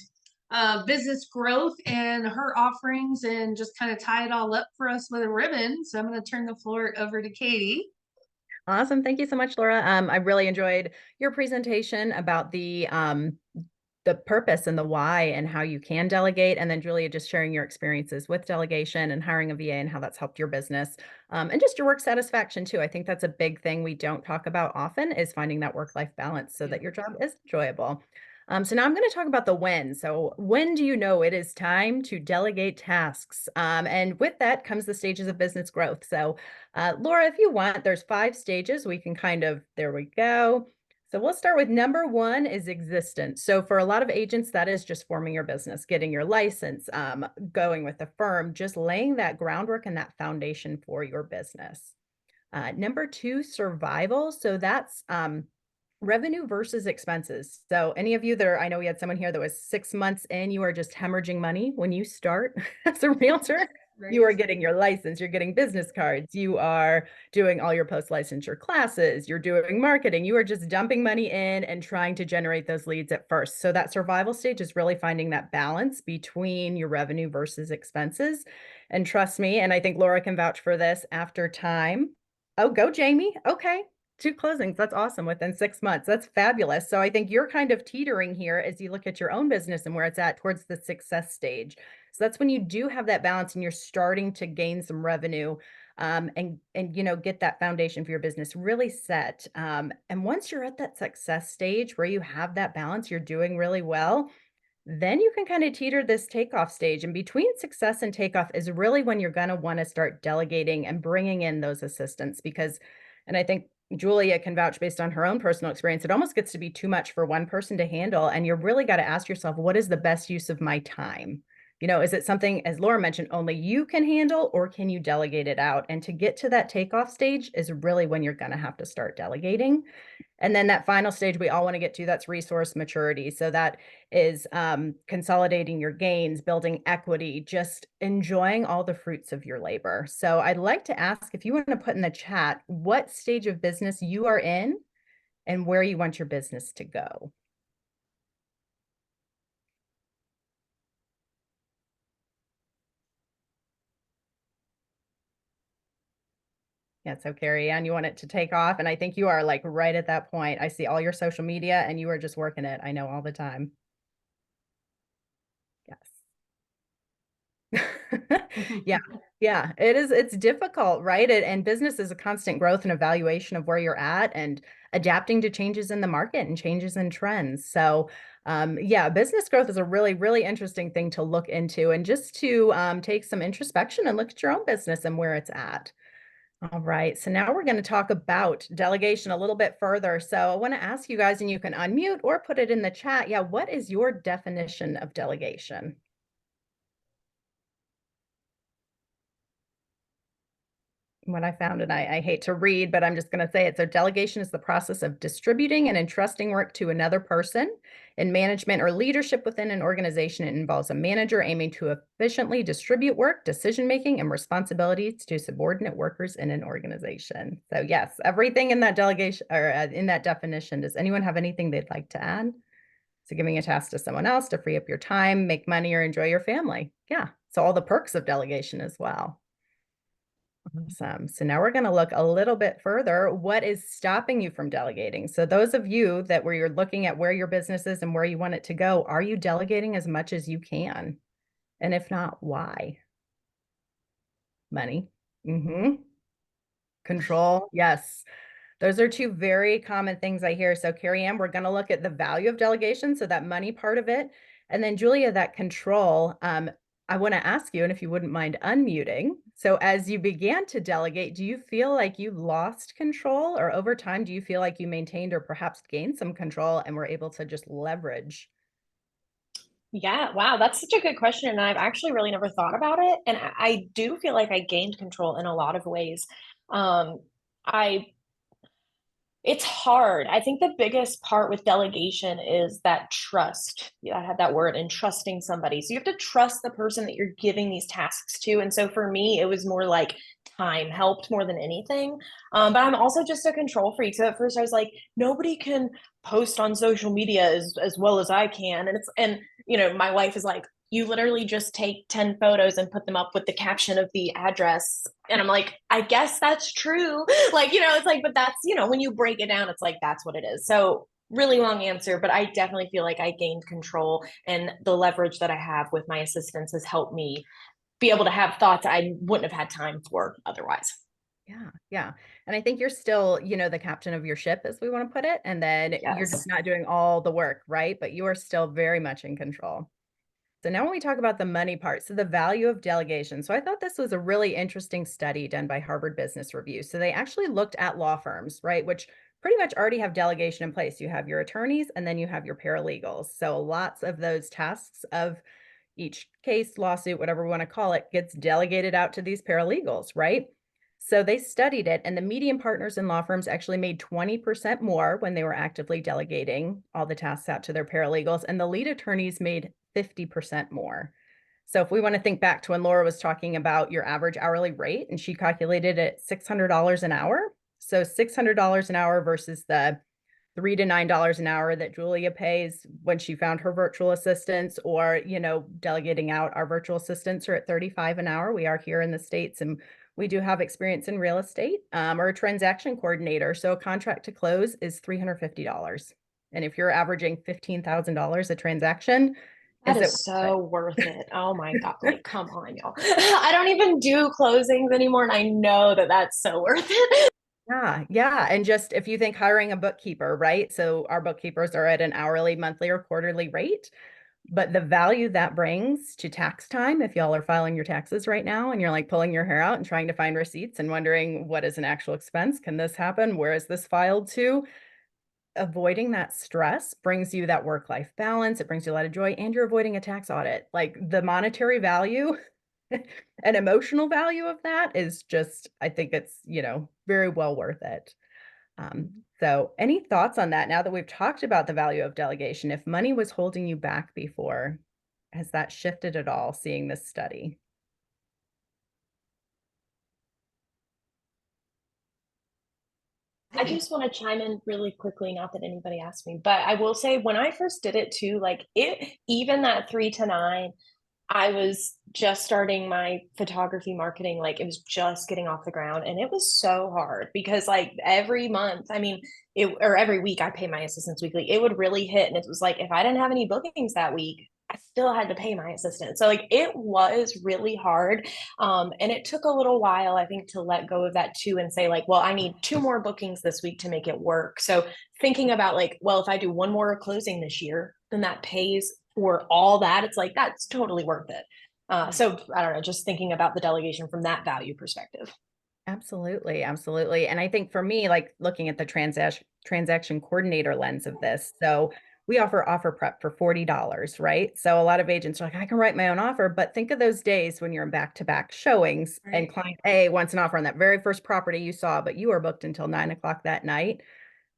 business growth and her offerings and just kind of tie it all up for us with a ribbon. So I'm going to turn the floor over to Katie. Awesome. Thank you so much, Laura. I really enjoyed your presentation about the purpose and the why and how you can delegate. And then Julia, just sharing your experiences with delegation and hiring a VA and how that's helped your business and just your work satisfaction too. I think that's a big thing we don't talk about often is finding that work-life balance so that your job is enjoyable. So now I'm going to talk about the when. So when do you know it is time to delegate tasks? And with that comes the stages of business growth. So Laura, if you want, there's 5 stages. We can there we go. So we'll start with number 1 is existence. So for a lot of agents, that is just forming your business, getting your license, going with the firm, just laying that groundwork and that foundation for your business. Number 2, survival. So that's revenue versus expenses. So any of you that I know we had someone here that was 6 months in, you are just hemorrhaging money when you start as a realtor. Right. You are getting your license, you're getting business cards, you are doing all your post-licensure classes, you're doing marketing, you are just dumping money in and trying to generate those leads at first. So that survival stage is really finding that balance between your revenue versus expenses. And trust me, and I think Laura can vouch for this after time. Oh, go Jamie. Okay. 2 closings. That's awesome within 6 months. That's fabulous. So I think you're kind of teetering here as you look at your own business and where it's at towards the success stage. So that's when you do have that balance and you're starting to gain some revenue and get that foundation for your business really set. And once you're at that success stage where you have that balance, you're doing really well, then you can kind of teeter this takeoff stage. And between success and takeoff is really when you're going to want to start delegating and bringing in those assistants and I think Julia can vouch based on her own personal experience, it almost gets to be too much for one person to handle. And you're really got to ask yourself, what is the best use of my time? Is it something, as Laura mentioned, only you can handle, or can you delegate it out? And to get to that takeoff stage is really when you're going to have to start delegating. And then that final stage we all want to get to, that's resource maturity. So that is consolidating your gains, building equity, just enjoying all the fruits of your labor. So I'd like to ask if you want to put in the chat what stage of business you are in and where you want your business to go. Yeah, so Carrie Ann, you want it to take off. And I think you are like right at that point. I see all your social media and you are just working it. I know all the time. Yes. Yeah, it's difficult, right? And business is a constant growth and evaluation of where you're at and adapting to changes in the market and changes in trends. So yeah, business growth is a really, really interesting thing to look into and just to take some introspection and look at your own business and where it's at. All right, so now we're going to talk about delegation a little bit further. So I want to ask you guys, and you can unmute or put it in the chat. Yeah, what is your definition of delegation? What I found, and I hate to read, but I'm just going to say it. So delegation is the process of distributing and entrusting work to another person. In management or leadership within an organization, it involves a manager aiming to efficiently distribute work, decision-making, and responsibilities to subordinate workers in an organization. So yes, everything in that delegation or in that definition. Does anyone have anything they'd like to add? So giving a task to someone else to free up your time, make money, or enjoy your family. Yeah, so all the perks of delegation as well. Awesome. So now we're going to look a little bit further. What is stopping you from delegating? So those of you that where you're looking at where your business is and where you want it to go, are you delegating as much as you can? And if not, why? Money. Control. Yes. Those are two very common things I hear. So Carrie Ann, we're going to look at the value of delegation, so that money part of it. And then Julia, that control. I want to ask you, and if you wouldn't mind unmuting. So as you began to delegate, do you feel like you lost control, or over time, do you feel like you maintained or perhaps gained some control and were able to just leverage? Yeah, wow, that's such a good question. And I've actually really never thought about it. And I do feel like I gained control in a lot of ways. Um, I It's hard. I think the biggest part with delegation is that trust. Yeah, I had that word, and trusting somebody. So you have to trust the person that you're giving these tasks to. And so for me, it was more like time helped more than anything. But I'm also just a control freak. So at first I was like, nobody can post on social media as well as I can. And my wife is like, you literally just take 10 photos and put them up with the caption of the address. And I'm like, I guess that's true. Like, it's like, but that's, when you break it down, it's like, that's what it is. So really long answer, but I definitely feel like I gained control, and the leverage that I have with my assistants has helped me be able to have thoughts I wouldn't have had time for otherwise. Yeah, yeah. And I think you're still, the captain of your ship, as we want to put it. And then you're just Yes. not doing all the work, right? But you are still very much in control. So now when we talk about the money part, so the value of delegation. So I thought this was a really interesting study done by Harvard Business Review. So they actually looked at law firms, right, which pretty much already have delegation in place. You have your attorneys and then you have your paralegals. So lots of those tasks of each case, lawsuit, whatever we want to call it, gets delegated out to these paralegals, right? So they studied it, and the median partners in law firms actually made 20% more when they were actively delegating all the tasks out to their paralegals, and the lead attorneys made 50% more. So if we want to think back to when Laura was talking about your average hourly rate, and she calculated it $600 an hour. So $600 an hour versus the $3 to $9 an hour that Julia pays when she found her virtual assistants, or, delegating out. Our virtual assistants are at 35 an hour. We are here in the States, and we do have experience in real estate, or a transaction coordinator. So a contract to close is $350. And if you're averaging $15,000 a transaction, That is it is so worth it. Oh my God. Like, come on, y'all. I don't even do closings anymore. And I know that that's so worth it. Yeah, yeah. And just if you think hiring a bookkeeper, right? So our bookkeepers are at an hourly, monthly, or quarterly rate. But the value that brings to tax time, if y'all are filing your taxes right now and you're like pulling your hair out and trying to find receipts and wondering, what is an actual expense? Can this happen? Where is this filed to? Avoiding that stress brings you that work-life balance. It brings you a lot of joy, and you're avoiding a tax audit. Like, the monetary value and emotional value of that is just, I think it's, very well worth it. So any thoughts on that now that we've talked about the value of delegation? If money was holding you back before, has that shifted at all, seeing this study? I just want to chime in really quickly, not that anybody asked me, but I will say when I first did it too, like even that 3 to 9, I was just starting my photography marketing. Like, it was just getting off the ground, and it was so hard because like every month, I mean, or every week, I pay my assistants weekly. It would really hit. And it was like, if I didn't have any bookings that week, I still had to pay my assistant. So like it was really hard. And it took a little while, I think, to let go of that too and say like, well, I need 2 more bookings this week to make it work. So thinking about like, well, if I do 1 more closing this year, then that pays for all that. It's like, that's totally worth it. So I don't know, just thinking about the delegation from that value perspective. Absolutely, absolutely. And I think for me, like looking at the transaction coordinator lens of this, so we offer prep for $40, right? So a lot of agents are like, I can write my own offer, but think of those days when you're in back-to-back showings and Right. client A wants an offer on that very first property you saw, but you are booked until 9 o'clock that night.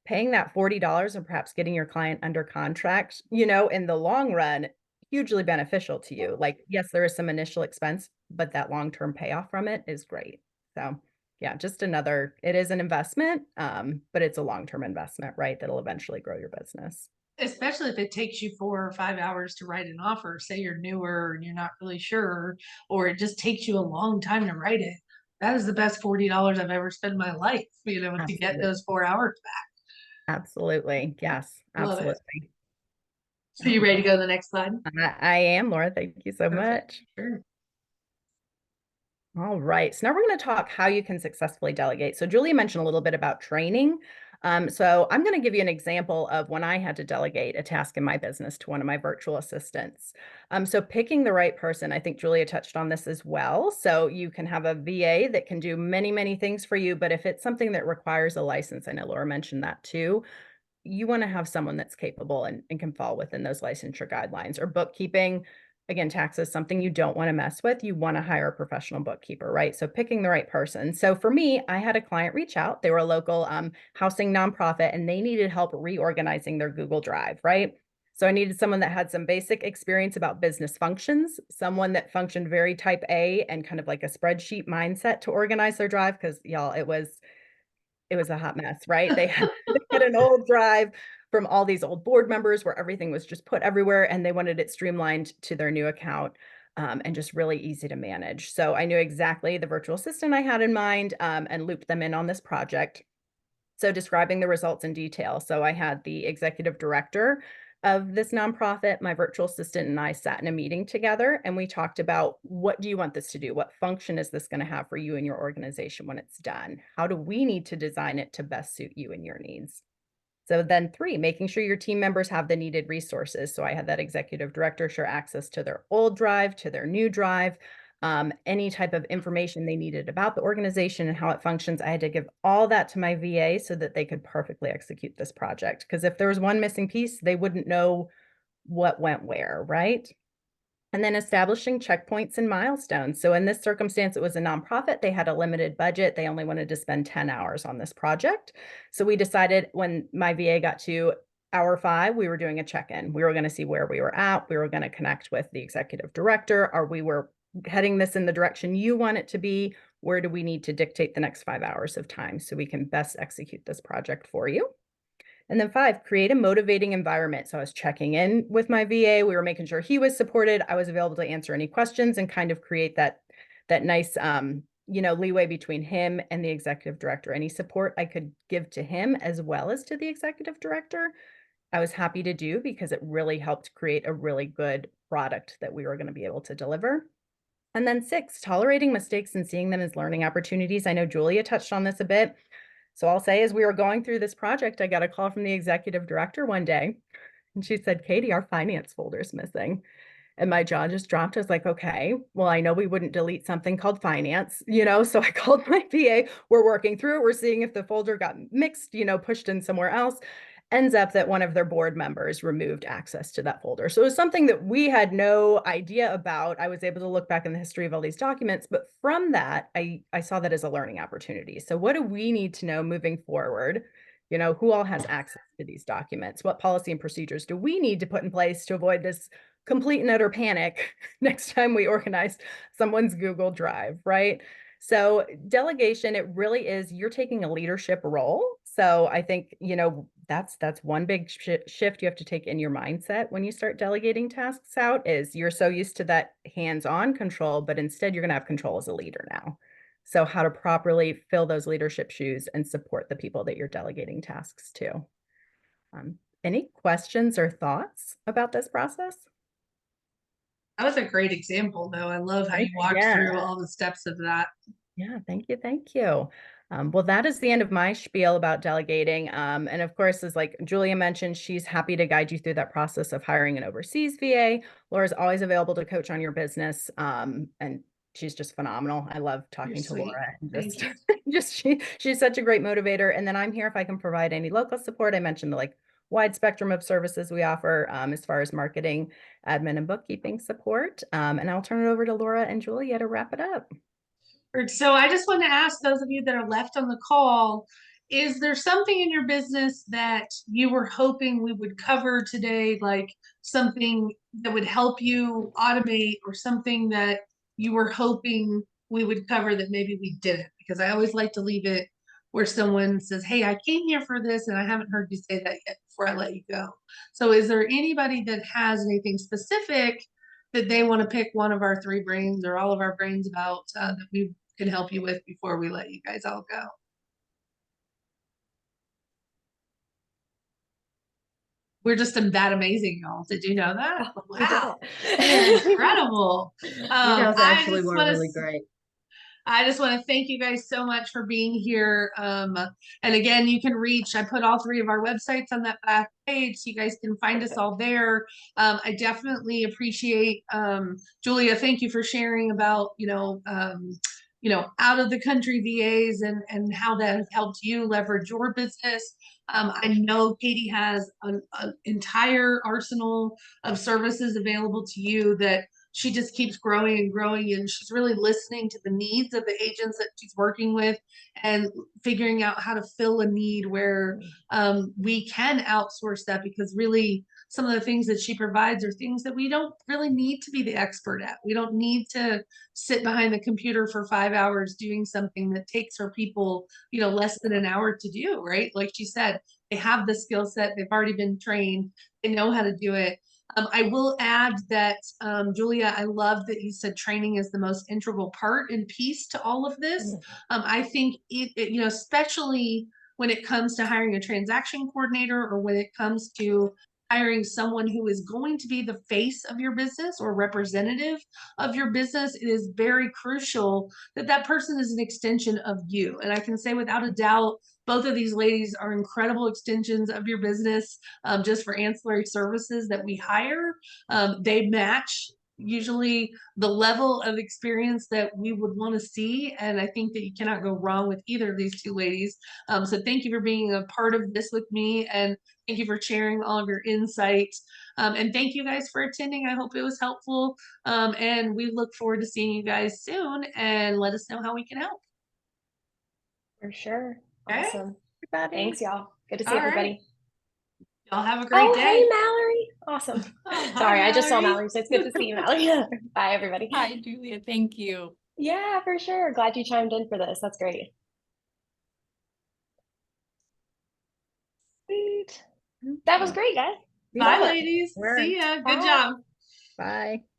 Paying that $40 and perhaps getting your client under contract, in the long run, hugely beneficial to you. Like, yes, there is some initial expense, but that long-term payoff from it is great. So yeah, just it is an investment, but it's a long-term investment, right? That'll eventually grow your business. Especially if it takes you 4 or 5 hours to write an offer. Say you're newer and you're not really sure, or it just takes you a long time to write it. That is the best $40 I've ever spent in my life, to get Absolutely. those 4 hours back. Absolutely. Yes, Love it. absolutely. So you ready to go to the next slide? I am, Laura. Thank you so Perfect. much. Sure. All right. So now we're going to talk how you can successfully delegate. So Julia mentioned a little bit about training. So I'm going to give you an example of when I had to delegate a task in my business to one of my virtual assistants. So picking the right person, I think Julia touched on this as well. So you can have a VA that can do many, many things for you, but if it's something that requires a license, I know Laura mentioned that too, you want to have someone that's capable and can fall within those licensure guidelines. Or bookkeeping, again, taxes, something you don't want to mess with. You want to hire a professional bookkeeper, right? So picking the right person. So for me, I had a client reach out. They were a local housing nonprofit, and they needed help reorganizing their Google Drive, right? So I needed someone that had some basic experience about business functions, someone that functioned very type A and kind of like a spreadsheet mindset to organize their drive, because y'all, it was a hot mess, right? They had an old drive from all these old board members where everything was just put everywhere, and they wanted it streamlined to their new account, and just really easy to manage. So I knew exactly the virtual assistant I had in mind, and looped them in on this project. So describing the results in detail. So I had the executive director of this nonprofit, my virtual assistant, and I sat in a meeting together, and we talked about, what do you want this to do? What function is this going to have for you and your organization when it's done? How do we need to design it to best suit you and your needs? So then 3, making sure your team members have the needed resources. So I had that executive director share access to their old drive, to their new drive, any type of information they needed about the organization and how it functions. I had to give all that to my VA so that they could perfectly execute this project. Because if there was one missing piece, they wouldn't know what went where, right? And then establishing checkpoints and milestones. So in this circumstance, it was a nonprofit. They had a limited budget. They only wanted to spend 10 hours on this project. So we decided when my VA got to hour 5, we were doing a check-in. We were going to see where we were at. We were going to connect with the executive director. We were heading this in the direction you want it to be. Where do we need to dictate the next 5 hours of time so we can best execute this project for you? And then 5, create a motivating environment. So I was checking in with my VA. We were making sure he was supported. I was available to answer any questions and kind of create that nice, leeway between him and the executive director. Any support I could give to him as well as to the executive director, I was happy to do, because it really helped create a really good product that we were going to be able to deliver. And then 6, tolerating mistakes and seeing them as learning opportunities. I know Julia touched on this a bit. So I'll say, as we were going through this project, I got a call from the executive director one day, and she said, "Katie, our finance folder is missing." And my jaw just dropped. I was like, okay, well, I know we wouldn't delete something called finance, so I called my VA. We're working through it. We're seeing if the folder got mixed, pushed in somewhere else. Ends up that one of their board members removed access to that folder. So it was something that we had no idea about. I was able to look back in the history of all these documents, but from that, I saw that as a learning opportunity. So what do we need to know moving forward? Who all has access to these documents? What policy and procedures do we need to put in place to avoid this complete and utter panic next time we organize someone's Google Drive, right? So delegation, it really is, you're taking a leadership role. So I think, that's one big shift you have to take in your mindset when you start delegating tasks out, is you're so used to that hands-on control, but instead you're going to have control as a leader now. So how to properly fill those leadership shoes and support the people that you're delegating tasks to. Any questions or thoughts about this process? That was a great example, though. I love how you walked through all the steps of that. Yeah, thank you. Thank you. Well, that is the end of my spiel about delegating. And of course, as like Julia mentioned, she's happy to guide you through that process of hiring an overseas VA. Laura's always available to coach on your business. And she's just phenomenal. I love talking to Laura. And she's such a great motivator. And then I'm here if I can provide any local support. I mentioned the wide spectrum of services we offer as far as marketing, admin, and bookkeeping support. And I'll turn it over to Laura and Julia to wrap it up. So I just want to ask those of you that are left on the call, is there something in your business that you were hoping we would cover today, like something that would help you automate, or something that you were hoping we would cover that maybe we didn't? Because I always like to leave it where someone says, "Hey, I came here for this and I haven't heard you say that yet," before I let you go. So is there anybody that has anything specific that they want to pick one of our 3 brains or all of our brains about that we can help you with before we let you guys all go? We're just that amazing, y'all. Did you know that? Wow. Incredible. You guys actually were really great. I just want to thank you guys so much for being here. And again, you can reach, I put all 3 of our websites on that back page, so you guys can find us all there. I definitely appreciate, Julia, thank you for sharing about, out of the country VAs and how that has helped you leverage your business. I know Katie has an entire arsenal of services available to you that she just keeps growing and growing, and she's really listening to the needs of the agents that she's working with and figuring out how to fill a need where we can outsource that, because really some of the things that she provides are things that we don't really need to be the expert at. We don't need to sit behind the computer for 5 hours doing something that takes her people, less than an hour to do, right? Like she said, they have the skill set, they've already been trained, they know how to do it. I will add that, Julia, I love that you said training is the most integral part and piece to all of this. I think especially when it comes to hiring a transaction coordinator, or when it comes to hiring someone who is going to be the face of your business or representative of your business, it is very crucial that that person is an extension of you. And I can say without a doubt, both of these ladies are incredible extensions of your business, just for ancillary services that we hire. They match usually the level of experience that we would want to see. And I think that you cannot go wrong with either of these 2 ladies. So thank you for being a part of this with me. And thank you for sharing all of your insights. And thank you guys for attending. I hope it was helpful. And we look forward to seeing you guys soon, and let us know how we can help. For sure. Okay. Awesome. Everybody. Thanks, y'all. Good to see All everybody. right. Y'all have a great Oh, day. hey, Mallory. Awesome. Oh, hi, Sorry, I just saw Mallory. Mallory, so it's good to see you, Mallory. Bye, everybody. Hi, Julia. Thank you. Yeah, for sure. Glad you chimed in for this. That's great. Sweet. That was great, guys. Bye, Love it. ladies. Sure. See ya. Good Bye. job. Bye.